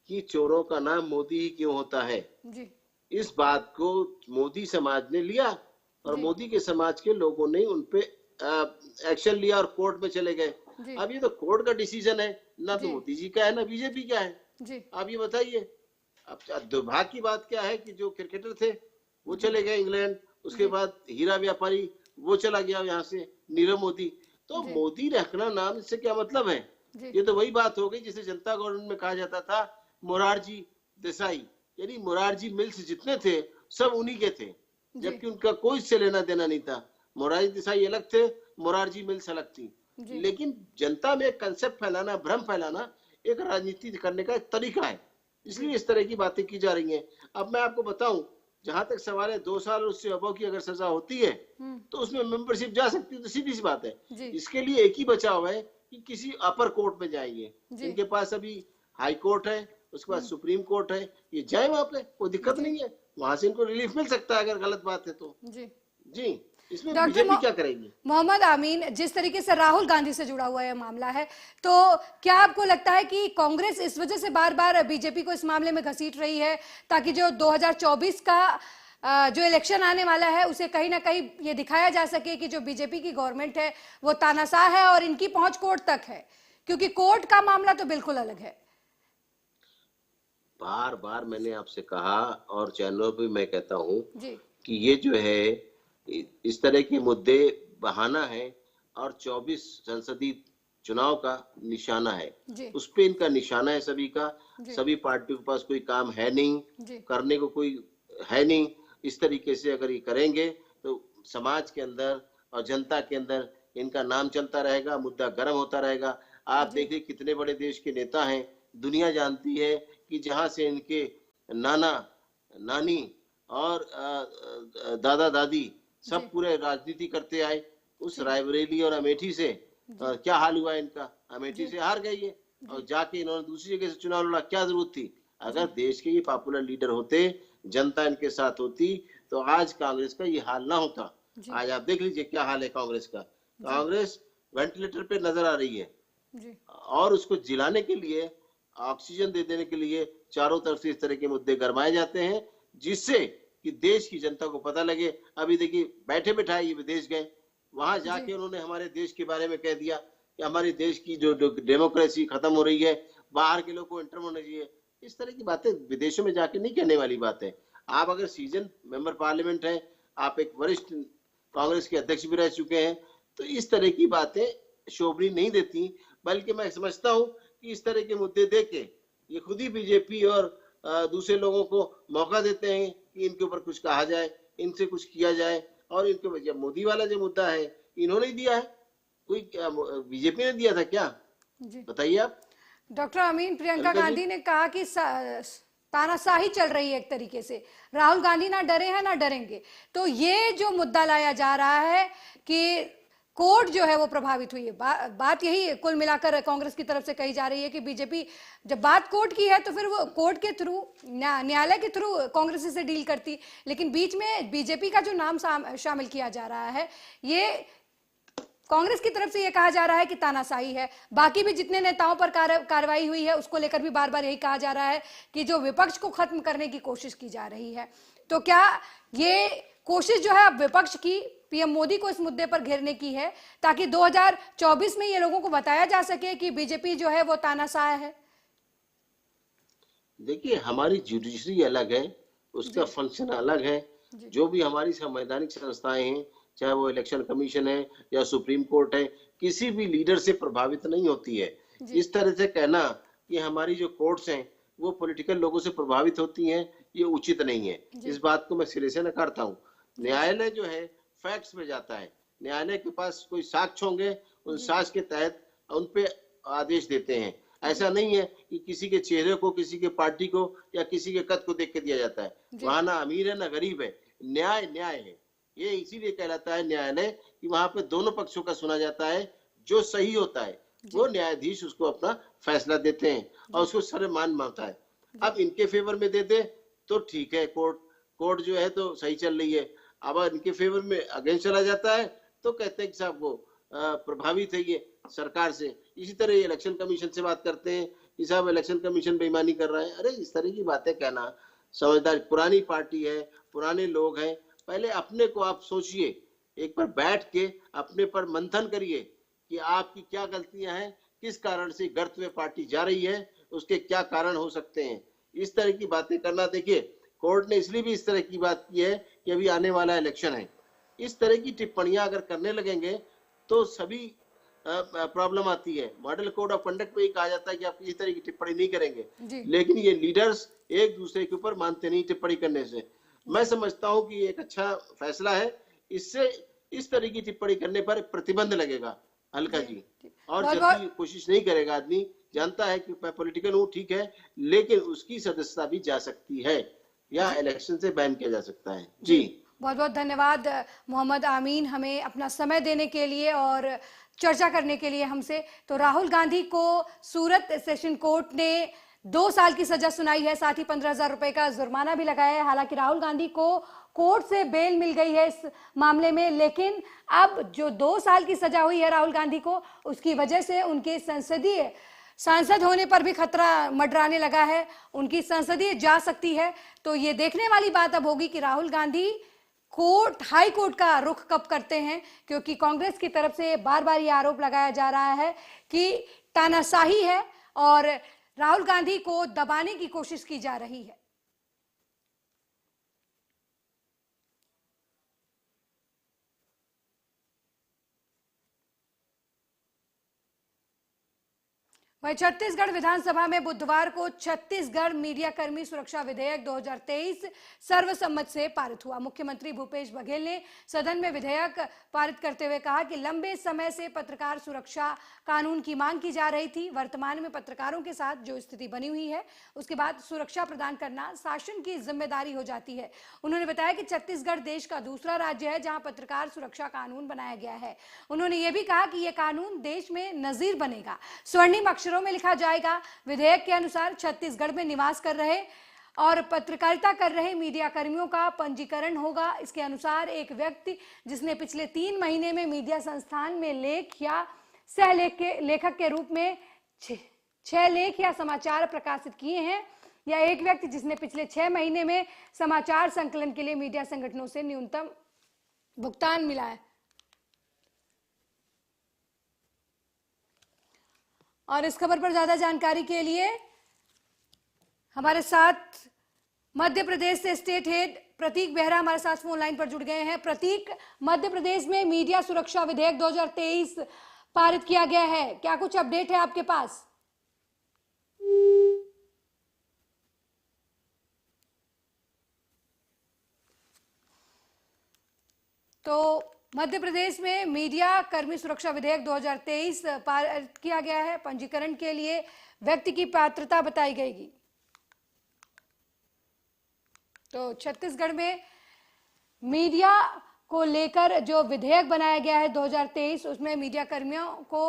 कि चोरों का नाम मोदी ही क्यों होता है? इस बात को मोदी समाज ने लिया और मोदी के समाज के लोगों ने उनपे एक्शन लिया और कोर्ट में चले गए। अब ये तो कोर्ट का डिसीजन है, ना तो मोदी जी का है ना बीजेपी का है। आप ये बताइए, अब दुर्भाग्य की बात क्या है कि जो क्रिकेटर थे वो चले गए इंग्लैंड, उसके बाद हीरा व्यापारी वो चला गया यहाँ से, नीरव मोदी। तो मोदी रखना नाम, इससे क्या मतलब है? ये तो वही बात हो गई जिसे जनता गवर्नमेंट में कहा जाता था मोरारजी देसाई, यानी मोरारजी मिल्स जितने थे सब उन्हीं के थे, जबकि उनका कोई इससे लेना देना नहीं था। मोरारजी देसाई अलग थे, मोरारजी मिल्स अलग थी। लेकिन जनता में एक कंसेप्ट फैलाना, भ्रम फैलाना एक राजनीति करने का एक तरीका है, इसलिए इस तरह की बातें की जा रही हैं। अब मैं आपको बताऊं, जहां तक सवाल है 2 साल और उससे अबव की अगर सजा होती है तो उसमें मेंबरशिप जा सकती है, तो सीधी सी बात है। इसके लिए एक ही बचाव है कि किसी अपर कोर्ट में जाएंगे। इनके पास अभी हाई कोर्ट है, उसके बाद सुप्रीम कोर्ट है, ये जाए वहां पे, कोई दिक्कत नहीं है, वहां से इनको रिलीफ मिल सकता है अगर गलत बात है तो। जी इसमें बीजेपी क्या करेगी? मोहम्मद आमीन, जिस तरीके से राहुल गांधी से जुड़ा हुआ यह मामला है, तो क्या आपको लगता है कि कांग्रेस इस वजह से बार बार बीजेपी को इस मामले में घसीट रही है ताकि जो 2024 का जो इलेक्शन आने वाला है उसे कहीं ना कहीं ये दिखाया जा सके कि जो बीजेपी की गवर्नमेंट है वो तानाशाह है और इनकी पहुंच कोर्ट तक है, क्योंकि कोर्ट का मामला तो बिल्कुल अलग है। बार बार मैंने आपसे कहा और चैनलों पे मैं कहता हूँ कि ये जो है इस तरह के मुद्दे बहाना है और 24 संसदीय चुनाव का निशाना है, उस पे इनका निशाना है सभी का। सभी पार्टियों के पास कोई काम है नहीं, करने को कोई है नहीं। इस तरीके से अगर ये करेंगे तो समाज के अंदर और जनता के अंदर इनका नाम चलता रहेगा, मुद्दा गर्म होता रहेगा। आप देखिए कितने बड़े देश के नेता हैं, दुनिया जानती है कि जहां से इनके नाना नानी और दादा दादी सब पूरे राजनीति करते आए, उस रायबरेली और अमेठी से क्या हाल हुआ इनका? अमेठी से हार गई है और जाके इन्होंने दूसरी जगह से चुनाव लड़ा। क्या जरूरत थी? अगर देश के ये पॉपुलर लीडर होते, जनता इनके साथ होती, तो आज कांग्रेस का ये हाल ना होता। आज आप देख लीजिए क्या हाल है कांग्रेस का। कांग्रेस वेंटिलेटर पे नजर आ रही है और उसको जिलाने के लिए, ऑक्सीजन दे देने के लिए चारों तरफ से इस तरह के मुद्दे गरमाए जाते हैं, जिससे कि देश की जनता को पता लगे। अभी देखिए बैठे बैठाए ये विदेश गए, वहां जाके उन्होंने हमारे देश के बारे में कह दिया कि हमारे देश की जो डेमोक्रेसी खत्म हो रही है, बाहर के लोगों को एंटर होना चाहिए। इस तरह की बातें विदेशों में जाके नहीं कहने वाली बात है। आप अगर सीजन मेंबर पार्लियामेंट है, आप एक वरिष्ठ कांग्रेस के अध्यक्ष भी रह चुके हैं, तो इस तरह की बातें शोभनी नहीं देती। बल्कि मैं समझता हूँ कि इस तरह के मुद्दे देके ये खुद ही बीजेपी और दूसरे लोगों को मौका देते हैं कि इनके ऊपर कुछ कहा जाए, इनसे कुछ किया जाए। और इनके जब मोदी वाला जो मुद्दा है इन्होंने दिया है, कोई बीजेपी ने दिया था क्या? बताइए आप। डॉक्टर अमीन, प्रियंका गांधी ने कहा कि तानाशाही चल रही है एक तरीके से, राहुल गांधी ना डरे हैं ना डरेंगे। तो ये जो मुद्दा लाया जा रहा है कि कोर्ट जो है वो प्रभावित हुई है, बात यही कुल मिलाकर कांग्रेस की तरफ से कही जा रही है कि बीजेपी जब बात कोर्ट की है तो फिर वो कोर्ट के थ्रू, न्यायालय के थ्रू कांग्रेस से डील करती, लेकिन बीच में बीजेपी का जो नाम शामिल किया जा रहा है, ये कांग्रेस की तरफ से ये कहा जा रहा है कि तानाशाही है। बाकी भी जितने नेताओं पर कार्रवाई हुई है उसको लेकर भी बार बार यही कहा जा रहा है कि जो विपक्ष को खत्म करने की कोशिश की जा रही है। तो क्या ये कोशिश जो है अब विपक्ष की, पीएम मोदी को इस मुद्दे पर घेरने की है ताकि 2024 में ये लोगों को बताया जा सके कि बीजेपी जो है वो तानाशाह है? देखिए, हमारी जुडिशरी अलग है, उसका फंक्शन अलग है। जो भी हमारी संवैधानिक संस्थाएं हैं, चाहे वो इलेक्शन कमीशन है या सुप्रीम कोर्ट है, किसी भी लीडर से प्रभावित नहीं होती है। इस तरह से कहना कि हमारी जो कोर्ट्स हैं वो पॉलिटिकल लोगों से प्रभावित होती हैं, ये उचित नहीं है। इस बात को मैं सिरे से नकारता हूँ। न्यायालय जो है फैक्ट्स में जाता है, न्यायालय के पास कोई साक्ष्य होंगे, उन साक्ष्य के तहत उन पे आदेश देते हैं। ऐसा नहीं है कि किसी के चेहरे को, किसी के पार्टी को या किसी के कद को देख के दिया जाता है। वहां ना अमीर है ना गरीब है, न्याय न्याय है। ये इसीलिए कहलाता है न्यायालय कि वहां पे दोनों पक्षों का सुना जाता है, जो सही होता है वो न्यायाधीश उसको अपना फैसला देते हैं और उसको सर्वमान मानता है। अब इनके फेवर में दे दे तो ठीक है, कोर्ट जो है तो सही चल रही है। अब इनके फेवर में अगेंस्ट चला जाता है तो कहते हैं कि साहब वो प्रभावित है ये सरकार से। इसी तरह इलेक्शन कमीशन से बात करते हैं कि साहब इलेक्शन कमीशन बेईमानी कर रहा है। अरे इस तरह की बातें कहना, समझदार पुरानी पार्टी है, पुराने लोग हैं, पहले अपने को आप सोचिए, एक बार बैठ के अपने पर मंथन करिए कि आपकी क्या गलतियां हैं, किस कारण से गर्त में पार्टी जा रही है, उसके क्या कारण हो सकते हैं। इस तरह की बातें करना, देखिए कोर्ट ने इसलिए भी इस तरह की बात की है कि अभी आने वाला इलेक्शन है। इस तरह की टिप्पणियां अगर करने लगेंगे तो सभी प्रॉब्लम आती है। मॉडल कोड ऑफ कंडक्ट में ही कहा जाता है कि आप किसी तरह की टिप्पणी नहीं करेंगे, लेकिन ये लीडर्स एक दूसरे के ऊपर मानते नहीं टिप्पणी करने से। मैं समझता हूं कि एक अच्छा फैसला है, इससे इस तरह की टिप्पणी करने पर प्रतिबंध लगेगा अलका जी, और जल्दी कोशिश नहीं करेगा। आदमी जानता है कि मैं पॉलिटिकल हूँ, ठीक है, लेकिन उसकी सदस्यता भी जा सकती है या इलेक्शन से बैन किया जा सकता है। जी बहुत बहुत धन्यवाद मोहम्मद आमीन, हमें अपना समय देने के लिए और चर्चा करने के लिए हमसे। तो राहुल गांधी को सूरत सेशन कोर्ट ने 2 साल की सजा सुनाई है, साथ ही 15,000 रुपए का जुर्माना भी लगाया है। हालांकि राहुल गांधी को कोर्ट से बेल मिल गई है इस मामले में, लेकिन अब जो 2 साल की सजा हुई है राहुल गांधी को, उसकी वजह से उनके संसदीय सांसद होने पर भी खतरा मंडराने लगा है। उनकी संसदीय जा सकती है। तो ये देखने वाली बात अब होगी कि राहुल गांधी हाई कोर्ट का रुख कब करते हैं, क्योंकि कांग्रेस की तरफ से बार बार ये आरोप लगाया जा रहा है कि तानाशाही है और राहुल गांधी को दबाने की कोशिश की जा रही है। वहीं छत्तीसगढ़ विधानसभा में बुधवार को छत्तीसगढ़ मीडिया कर्मी सुरक्षा विधेयक 2023 सर्वसम्मत से पारित हुआ। मुख्यमंत्री भूपेश बघेल ने सदन में विधेयक पारित करते हुए कहा कि लंबे समय से पत्रकार सुरक्षा कानून की मांग की जा रही थी। वर्तमान में पत्रकारों के साथ जो स्थिति बनी हुई है, उसके बाद सुरक्षा प्रदान करना शासन की जिम्मेदारी हो जाती है। उन्होंने बताया कि छत्तीसगढ़ देश का दूसरा राज्य है जहां पत्रकार सुरक्षा कानून बनाया गया है। उन्होंने ये भी कहा कि यह कानून देश में नजीर बनेगा, स्वर्णिम अक्षरों में लिखा जाएगा। विधेयक के अनुसार छत्तीसगढ़ में निवास कर रहे और पत्रकारिता कर रहे मीडिया कर्मियों का पंजीकरण होगा। इसके अनुसार एक व्यक्ति जिसने पिछले 3 महीने में मीडिया संस्थान में लेख या लेखक के रूप में 6 लेख या समाचार प्रकाशित किए हैं, या एक व्यक्ति जिसने पिछले 6 महीने में समाचार संकलन के लिए मीडिया संगठनों से न्यूनतम भुगतान मिला है। और इस खबर पर ज्यादा जानकारी के लिए हमारे साथ मध्य प्रदेश से स्टेट हेड प्रतीक बेहरा हमारे साथ फोन लाइन पर जुड़ गए हैं। प्रतीक, मध्य प्रदेश में मीडिया सुरक्षा विधेयक 2023 पारित किया गया है, क्या कुछ अपडेट है आपके पास? तो मध्य प्रदेश में मीडिया कर्मी सुरक्षा विधेयक 2023 पारित किया गया है। पंजीकरण के लिए व्यक्ति की पात्रता बताई गई। तो छत्तीसगढ़ में मीडिया को लेकर जो विधेयक बनाया गया है 2023, उसमें मीडिया कर्मियों को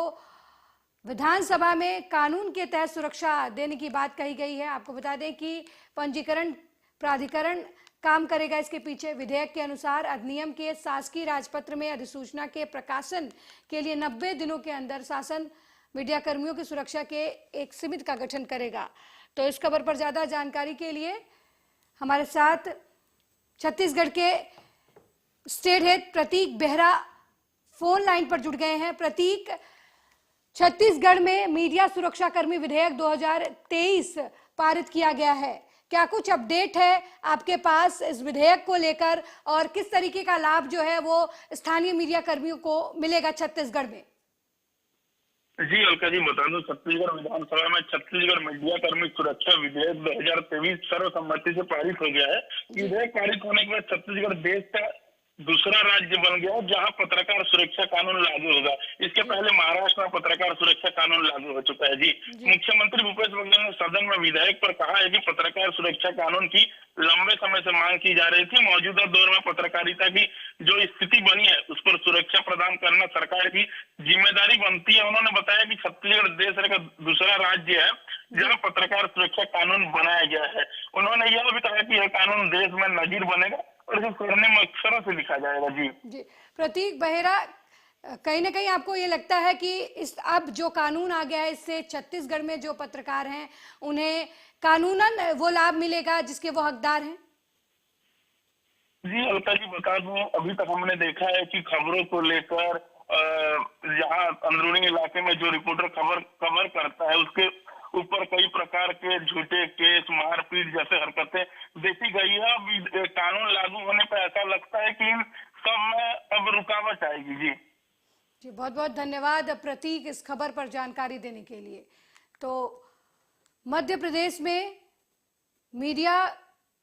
विधानसभा में कानून के तहत सुरक्षा देने की बात कही गई है। आपको बता दें कि पंजीकरण प्राधिकरण काम करेगा इसके पीछे। विधेयक के अनुसार अधिनियम के शासकीय राजपत्र में अधिसूचना के प्रकाशन के लिए 90 दिनों के अंदर शासन मीडिया कर्मियों की सुरक्षा के एक समिति का गठन करेगा। तो इस खबर पर ज्यादा जानकारी के लिए हमारे साथ छत्तीसगढ़ के स्टेट हेड प्रतीक बेहरा फोन लाइन पर जुड़ गए हैं। प्रतीक, छत्तीसगढ़ में मीडिया सुरक्षा कर्मी विधेयक 2023 पारित किया गया है, क्या कुछ अपडेट है आपके पास इस विधेयक को लेकर, और किस तरीके का लाभ जो है वो स्थानीय मीडिया कर्मियों को मिलेगा छत्तीसगढ़ में? जी अलका जी, बता दूं, छत्तीसगढ़ विधानसभा में छत्तीसगढ़ मीडिया कर्मी सुरक्षा विधेयक 2023 सर्वसम्मति से पारित हो गया है। विधेयक पारित होने के बाद छत्तीसगढ़ देश का दूसरा राज्य बन गया जहां पत्रकार सुरक्षा कानून लागू होगा। इसके पहले महाराष्ट्र में पत्रकार सुरक्षा कानून लागू हो चुका है। जी मुख्यमंत्री भूपेश बघेल ने सदन में विधेयक पर कहा है कि पत्रकार सुरक्षा कानून की लंबे समय से मांग की जा रही थी। मौजूदा दौर में पत्रकारिता की जो स्थिति बनी है उस पर सुरक्षा प्रदान करना सरकार की जिम्मेदारी बनती है। उन्होंने बताया कि छत्तीसगढ़ देश का दूसरा राज्य है जहां पत्रकार सुरक्षा कानून बनाया गया है। उन्होंने यह भी कहा कि यह कानून देश में नजीर बनेगा और इसे स्वर्णिम अक्षरों से लिखा जाएगा। जी प्रतीक बेहरा, कहीं ना कहीं आपको ये लगता है कि इस अब जो कानून आ गया है इससे छत्तीसगढ़ में जो पत्रकार हैं उन्हें कानूनन वो लाभ मिलेगा जिसके वो हकदार हैं? जी अलका जी, बता दूं, अभी तक हमने देखा है कि खबरों को लेकर यहाँ अंदरूनी इलाके में जो रिपोर्टर कवर करता है उसके ऊपर कई प्रकार के झूठे केस, मारपीट जैसे हरकतें देखी गई है। अब कानून लागू होने पर ऐसा लगता है कि इन सब में अब रुकावट आएगी। जी बहुत बहुत धन्यवाद प्रतीक इस खबर पर जानकारी देने के लिए। तो मध्य प्रदेश में मीडिया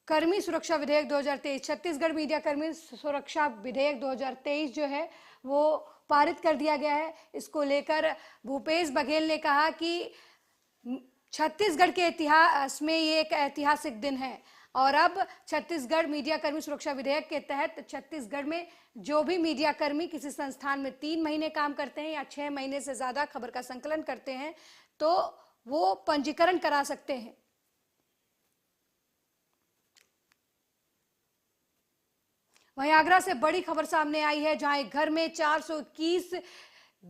कर्मी सुरक्षा विधेयक 2023, छत्तीसगढ़ मीडिया कर्मी सुरक्षा विधेयक 2023 जो है वो पारित कर दिया गया है। इसको लेकर भूपेश बघेल ने कहा कि छत्तीसगढ़ के इतिहास में ये एक ऐतिहासिक दिन है और अब छत्तीसगढ़ मीडिया कर्मी सुरक्षा विधेयक के तहत छत्तीसगढ़ में जो भी मीडिया कर्मी किसी संस्थान में 3 महीने काम करते हैं या 6 महीने से ज्यादा खबर का संकलन करते हैं तो वो पंजीकरण करा सकते हैं। वहीं आगरा से बड़ी खबर सामने आई है, जहां एक घर में 421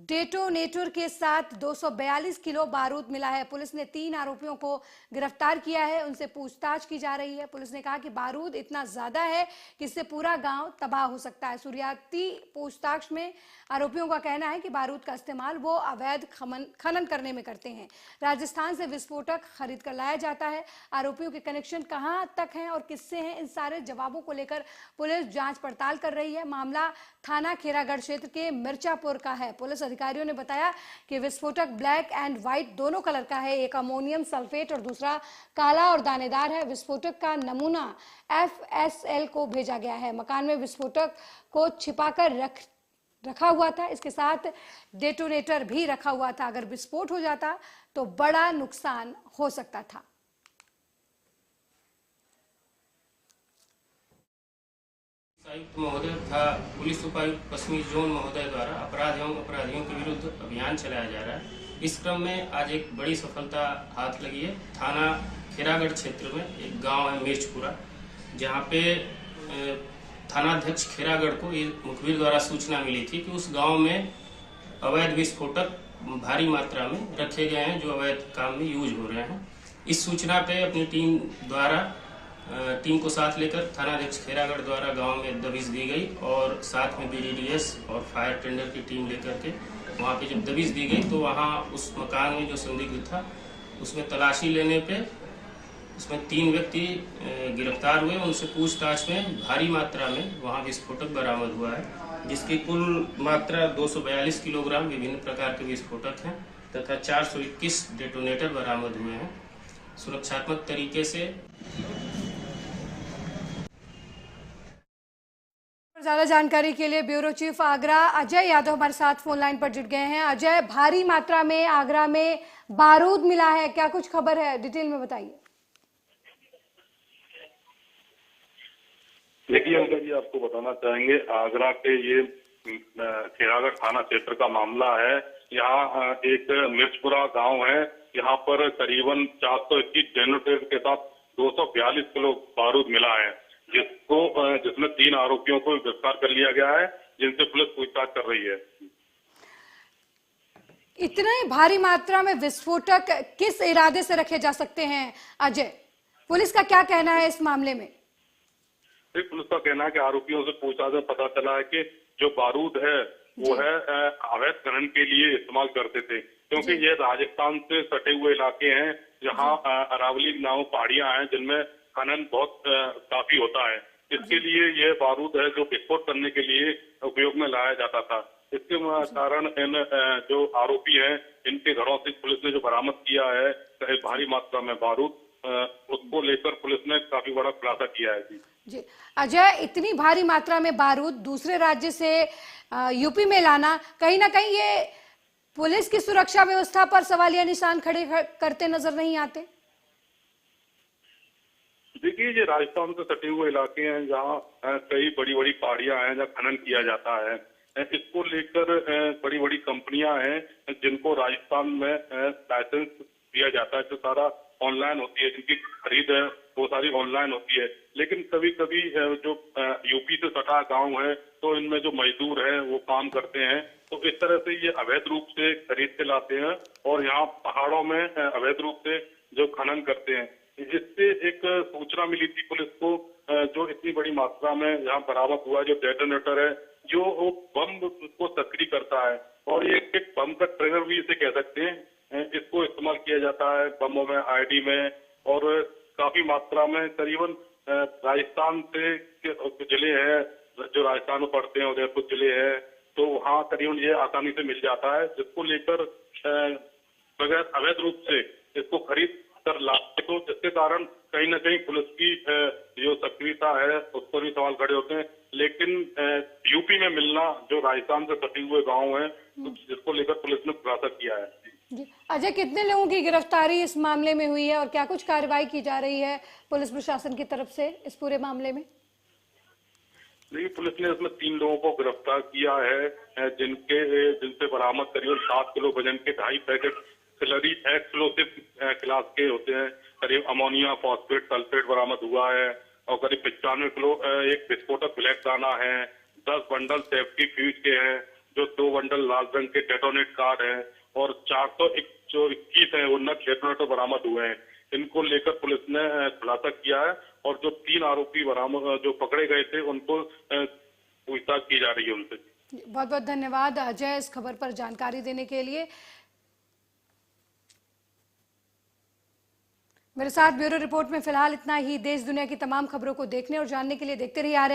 डेटोनेटर के साथ 242 किलो बारूद मिला है। पुलिस ने 3 आरोपियों को गिरफ्तार किया है, उनसे पूछताछ की जा रही है। पुलिस ने कहा कि बारूद इतना ज्यादा है कि इससे पूरा गांव तबाह हो सकता है। शुरुआती पूछताछ में आरोपियों का कहना है कि बारूद का इस्तेमाल वो अवैध खनन करने में करते हैं। राजस्थान से विस्फोटक खरीद कर लाया जाता है। आरोपियों के कनेक्शन कहां तक हैं और किससे हैं, इन सारे जवाबों को लेकर पुलिस जांच पड़ताल कर रही है। मामला थाना खेरागढ़ क्षेत्र के मिर्चापुर का है। पुलिस अधिकारियों ने बताया कि विस्फोटक ब्लैक एंड व्हाइट दोनों कलर का है, एक अमोनियम सल्फेट और दूसरा काला और दानेदार है। विस्फोटक का नमूना FSL को भेजा गया है। मकान में विस्फोटक को छिपाकर रखा हुआ था, इसके साथ डेटोनेटर भी रखा हुआ था। अगर विस्फोट हो जाता तो बड़ा नुकसान हो सकता था। आयुक्त महोदय तथा पुलिस उपायुक्त पश्चिमी जोन महोदय द्वारा अपराध एवं अपराधियों के विरुद्ध अभियान चलाया जा रहा है। इस क्रम में आज एक बड़ी सफलता हाथ लगी है। थाना खेरागढ़ क्षेत्र में एक गांव है मिर्चपुरा, जहां पे थानाध्यक्ष खेरागढ़ को ये मुखबिर द्वारा सूचना मिली थी कि उस गांव में अवैध विस्फोटक भारी मात्रा में रखे गए हैं जो अवैध काम में यूज हो रहे हैं। इस सूचना पे अपनी टीम को साथ लेकर थानाध्यक्ष खेरागढ़ द्वारा गांव में दबिश दी गई और साथ में BDDS और फायर टेंडर की टीम लेकर के वहां पे जब दबिश दी गई तो वहां उस मकान में जो संदिग्ध था उसमें तलाशी लेने पे उसमें 3 व्यक्ति गिरफ्तार हुए। उनसे पूछताछ में भारी मात्रा में वहां विस्फोटक बरामद हुआ है, जिसकी कुल मात्रा 242 किलोग्राम विभिन्न प्रकार के विस्फोटक हैं तथा 421 डेटोनेटर बरामद हुए हैं। सुरक्षात्मक तरीके से ज्यादा जानकारी के लिए ब्यूरो चीफ आगरा अजय यादव हमारे साथ फोन लाइन पर जुड़ गए हैं। अजय, भारी मात्रा में आगरा में बारूद मिला है, क्या कुछ खबर है, डिटेल में बताइए। देखिए अंकल जी, आपको बताना चाहेंगे आगरा के ये खेरागढ़ थाना क्षेत्र का मामला है। यहाँ एक मिर्चपुरा गांव है, यहाँ पर करीबन 421 डेटोनेटर के साथ 242 किलो बारूद मिला है, जिसमें 3 आरोपियों को गिरफ्तार कर लिया गया है, जिनसे पुलिस पूछताछ कर रही है। इतने भारी मात्रा में विस्फोटक किस इरादे से रखे जा सकते हैं अजय? पुलिस का क्या कहना है इस मामले में? पुलिस का कहना है कि आरोपियों से पूछताछ में पता चला है कि जो बारूद है वो है अवैध खनन के लिए इस्तेमाल करते थे, क्योंकि ये राजस्थान से सटे हुए इलाके हैं जहाँ अरावली नाम पहाड़ियां हैं जिनमें खनन बहुत काफी होता है। इसके लिए यह बारूद है जो विस्फोट करने के लिए उपयोग में लाया जाता था। इसके कारण इन जो आरोपी हैं इनके घरों से पुलिस ने जो बरामद किया है भारी मात्रा में बारूद, उसको लेकर पुलिस ने काफी बड़ा खुलासा किया है। जी अजय, इतनी भारी मात्रा में बारूद दूसरे राज्य से यूपी में लाना कहीं ना कहीं ये पुलिस की सुरक्षा व्यवस्था पर सवालिया निशान खड़े करते नजर नहीं आते? देखिए, ये राजस्थान से सटे हुए इलाके हैं जहाँ कई बड़ी बड़ी पहाड़ियां हैं जहाँ खनन किया जाता है। इसको लेकर बड़ी बड़ी कंपनियां हैं जिनको राजस्थान में लाइसेंस दिया जाता है, जो सारा ऑनलाइन होती है, जिनकी खरीद है वो सारी ऑनलाइन होती है। लेकिन कभी कभी जो यूपी से सटा गांव है तो इनमें जो मजदूर हैं वो काम करते हैं, तो इस तरह से ये अवैध रूप से खरीद के लाते हैं और यहाँ पहाड़ों में अवैध रूप से जो खनन करते हैं। इससे एक सूचना मिली थी पुलिस को, जो इतनी बड़ी मात्रा में यहाँ बरामद हुआ जो डेटोनेटर है जो वो बम को सक्रिय करता है और ये एक बम का ट्रिगर भी इसे कह सकते हैं। इसको इस्तेमाल किया जाता है बमों में, आईडी में, और काफी मात्रा में करीबन राजस्थान से जिले हैं जो राजस्थान में पड़ते हैं, उदयपुर जिले है, तो वहाँ करीबन ये आसानी से मिल जाता है, जिसको लेकर बगैर अवैध रूप से इसको खरीद कर लाते, तो जिसके कारण कहीं ना कहीं पुलिस की जो सक्रियता है उस पर भी सवाल खड़े होते हैं। लेकिन यूपी में मिलना जो राजस्थान से सटे हुए गांव है, तो जिसको लेकर पुलिस ने खुलासा किया है। जी अजय, कितने लोगों की गिरफ्तारी इस मामले में हुई है और क्या कुछ कार्रवाई की जा रही है पुलिस प्रशासन की तरफ से इस पूरे मामले में? देखिए, पुलिस ने इसमें 3 लोगों को गिरफ्तार किया है, जिनसे बरामद करीबन 7 किलो वजन के 2.5 पैकेट स्लरी एक्सप्लोसिव क्लास के होते हैं, करीब अमोनिया फॉस्फेट सल्फेट बरामद हुआ है और करीब 95 किलो एक विस्फोटक ब्लैक दाना है, 10 बंडल सेफ्टी फ्यूज के हैं, जो 2 बंडल लाल रंग के डेटोनेट कार्ड हैं और 421 है वो नग डेटोनेटर बरामद हुए हैं। इनको लेकर पुलिस ने खुलासा किया है और जो 3 आरोपी बरामद जो पकड़े गए थे उनको पूछताछ की जा रही है उनसे। बहुत बहुत धन्यवाद अजय इस खबर पर जानकारी देने के लिए। मेरे साथ ब्यूरो रिपोर्ट में फिलहाल इतना ही। देश दुनिया की तमाम खबरों को देखने और जानने के लिए देखते रहिए आर्या।